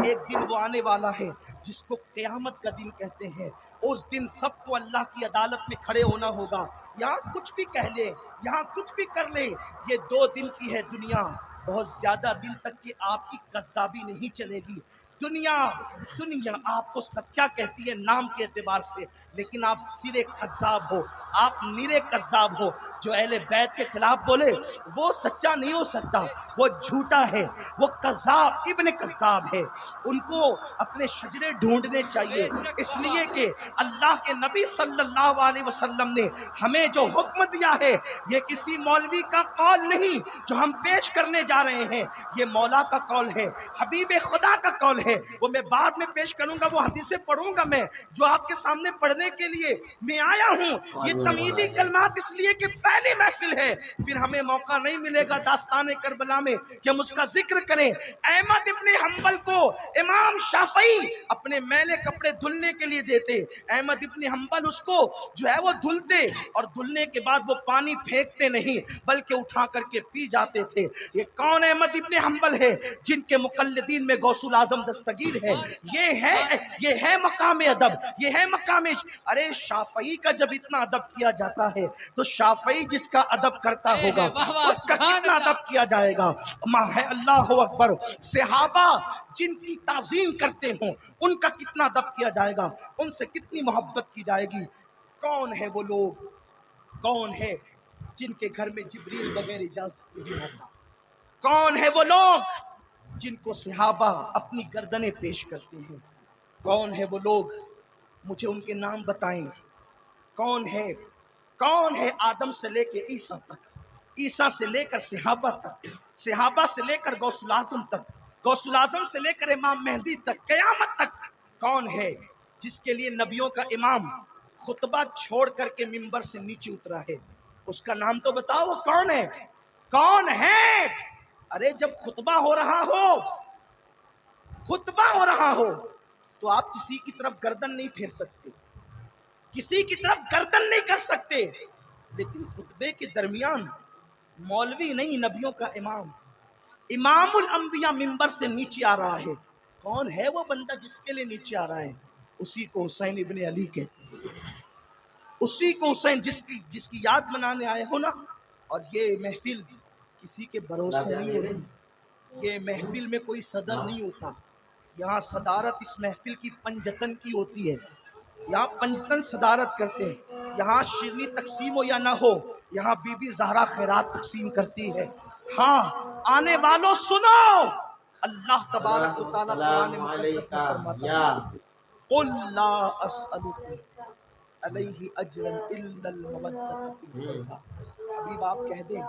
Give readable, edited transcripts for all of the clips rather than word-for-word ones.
ایک دن وہ آنے والا ہے جس کو قیامت کا دن کہتے ہیں. اس دن سب کو اللہ کی عدالت میں کھڑے ہونا ہوگا. یہاں کچھ بھی کہہ لے, یہاں کچھ بھی کر لے, یہ 2 دن کی ہے دنیا. بہت زیادہ دن تک کہ آپ کی کذابی نہیں چلے گی. دنیا آپ کو سچا کہتی ہے نام کے اعتبار سے, لیکن آپ سرے کذاب ہو, آپ نیرے کذاب ہو. جو اہل بیت کے خلاف بولے وہ سچا نہیں ہو سکتا, وہ جھوٹا ہے, وہ کذاب ابن کذاب ہے. ان کو اپنے شجرے ڈھونڈنے چاہیے, اس لیے کہ اللہ کے نبی صلی اللہ علیہ وسلم نے ہمیں جو حکم دیا ہے یہ کسی مولوی کا قول نہیں جو ہم پیش کرنے جا رہے ہیں, یہ مولا کا قول ہے, حبیب خدا کا قول ہے. وہ میں بعد میں پیش کروں گا, وہ حدیثیں پڑھوں گا میں جو آپ کے سامنے پڑھنے کے لیے میں آیا ہوں. یہ تمہیدی کلمات اس لیے کہ پہلی محفل ہے, پھر ہمیں موقع نہیں ملے گا داستان کربلا میں کہ ہم اس کا ذکر کریں. احمد ابن حنبل کو امام شافعی اپنے میلے کپڑے دھلنے کے لیے دیتے. احمد ابن حنبل اس کو جو ہے وہ دھلتے, اور دھلنے کے بعد وہ پانی پھینکتے نہیں بلکہ اٹھا کر کے پی جاتے تھے. یہ کون احمد ابن حنبل ہے؟ جن کے مقلدین میں غوث الاعظم دستگیر ہے. یہ ہے مقام ادب, یہ ہے مقام. ارے شافعی کا جب اتنا ادب کیا جاتا ہے تو شافعی جس کا ادب کرتا ہوگا اس کا کتنا ادب کیا جائے گا. اللہ اکبر. صحابہ جن کی تعظیم کرتے ہوں ان کا کتنا ادب کیا جائے گا, ان سے کتنی محبت کی جائے گی. کون ہے وہ لوگ, کون ہے جن کے گھر میں جبریل بغیر اجازت نہیں ہوتا؟ کون ہے وہ لوگ جن کو صحابہ اپنی گردنیں پیش کرتے ہیں؟ کون ہے وہ لوگ, مجھے ان کے نام بتائیں. کون ہے آدم سے لے کے عیسیٰ تک, عیسیٰ سے لے کر صحابہ تک, صحابہ سے لے کر غوث الاعظم تک, غوث الاعظم سے لے کر امام مہدی تک, قیامت تک. کون ہے جس کے لیے نبیوں کا امام خطبہ چھوڑ کر کے منبر سے نیچے اترا ہے؟ اس کا نام تو بتاؤ, وہ کون ہے؟ کون ہے؟ ارے جب خطبہ ہو رہا ہو تو آپ کسی کی طرف گردن نہیں پھیر سکتے, کسی کی طرف گردن نہیں کر سکتے, لیکن خطبے کے درمیان مولوی نہیں, نبیوں کا امام, امام الانبیاء منبر سے نیچے آ رہا ہے. کون ہے وہ بندہ جس کے لیے نیچے آ رہا ہے؟ اسی کو حسین ابن علی کہتے ہیں, اسی کو حسین جس کی یاد منانے آئے ہو نا. اور یہ محفل کسی کے بھروسے نہیں ہوتی, یہ محفل میں کوئی صدر نہیں ہوتا. یہاں صدارت اس محفل کی پنجتن کی ہوتی ہے, یہاں پنجتن صدارت کرتے ہیں. یہاں شیرنی تقسیم ہو یا نہ ہو, یہاں بی بی زہرا خیرات تقسیم کرتی ہے. ہاں آنے والوں سنو, اللہ تبارک و تعالیٰ قرآن مقدس میں فرماتا ہے قُلْ لَا أَسْأَلُكُمْ عَلَيْهِ أَجْرًا إِلَّا الْمَوَدَّةَ فِي الْقُرْبَى. حبیب آپ کہہ دیں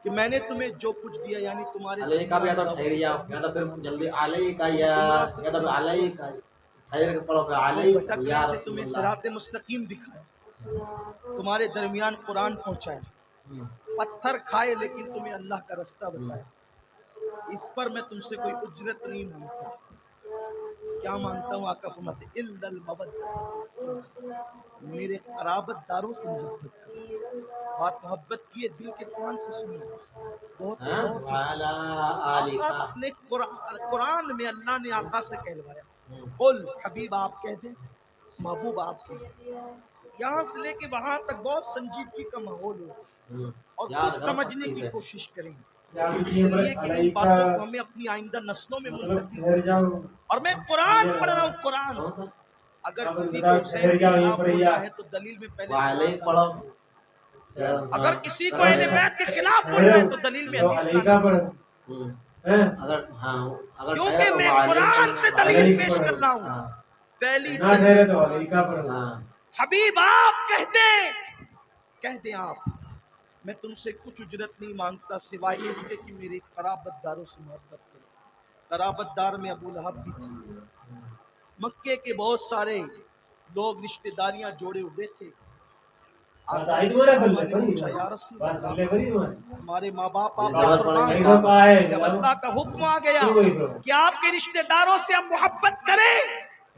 کہ میں نے تمہیں جو کچھ دیا, یعنی تمہارے علیہ کا بھی تو ٹھہریا, یا تو پھر جلدی علیہ کا یا تو پھر علیہ کا ٹھہر کے پڑھو, پھر علیہ یا رسول تمہیں اللہ. صراط مستقیم دکھایا, تمہارے درمیان قرآن پہنچایا, پتھر کھائے لیکن تمہیں اللہ کا رستہ بتایا. اس پر میں تم سے کوئی اجرت نہیں مانگتا. کیا مانگتا ہوں؟ آقا فرماتے الا المودۃ, میرے قرابت داروں سے محبت کرو. بات محبت کی ہے, دل کے کان سے سنو, بہت غور سے سنو. آقا اپنے قرآن میں اللہ نے آقا سے کہلوایا, قل, حبیب آپ کہہ دیں, محبوب آپ کہہ دیں. یہاں سے لے کے وہاں تک بہت سنجیدگی کا ماحول ہو اور کچھ سمجھنے کی کوشش کریں, اس لیے کہ ان باتوں کو ہمیں اپنی آئندہ نسلوں میں منتقل کرنا. اور میں قرآن پڑھ رہا ہوں, قرآن. اگر کسی کو حسین کے خلاف بولنا ہے تو دلیل میں پہلے قرآن پڑھو. اگر کسی کو اہل بیت کے خلاف بولنا ہے تو دلیل میں حدیث لانا پڑے گی, کیونکہ میں قرآن سے دلیل پیش کر رہا ہوں. پہلی دلیل حبیب آپ کہہ دیں آپ, میں تم سے کچھ اجرت نہیں مانگتا سوائے اس کے کہ میرے قرابت داروں سے محبت کرو. قرابت دار میں ابو لہب بھی تھا. مکے کے بہت سارے لوگ رشتہ داریاں جوڑے ہوئے تھے. آقا نے پوچھا یا رسول اللہ, ہمارے ماں باپ آپ کا قربان, جب اللہ کا حکم آ گیا کہ آپ کے رشتہ داروں سے ہم محبت کریں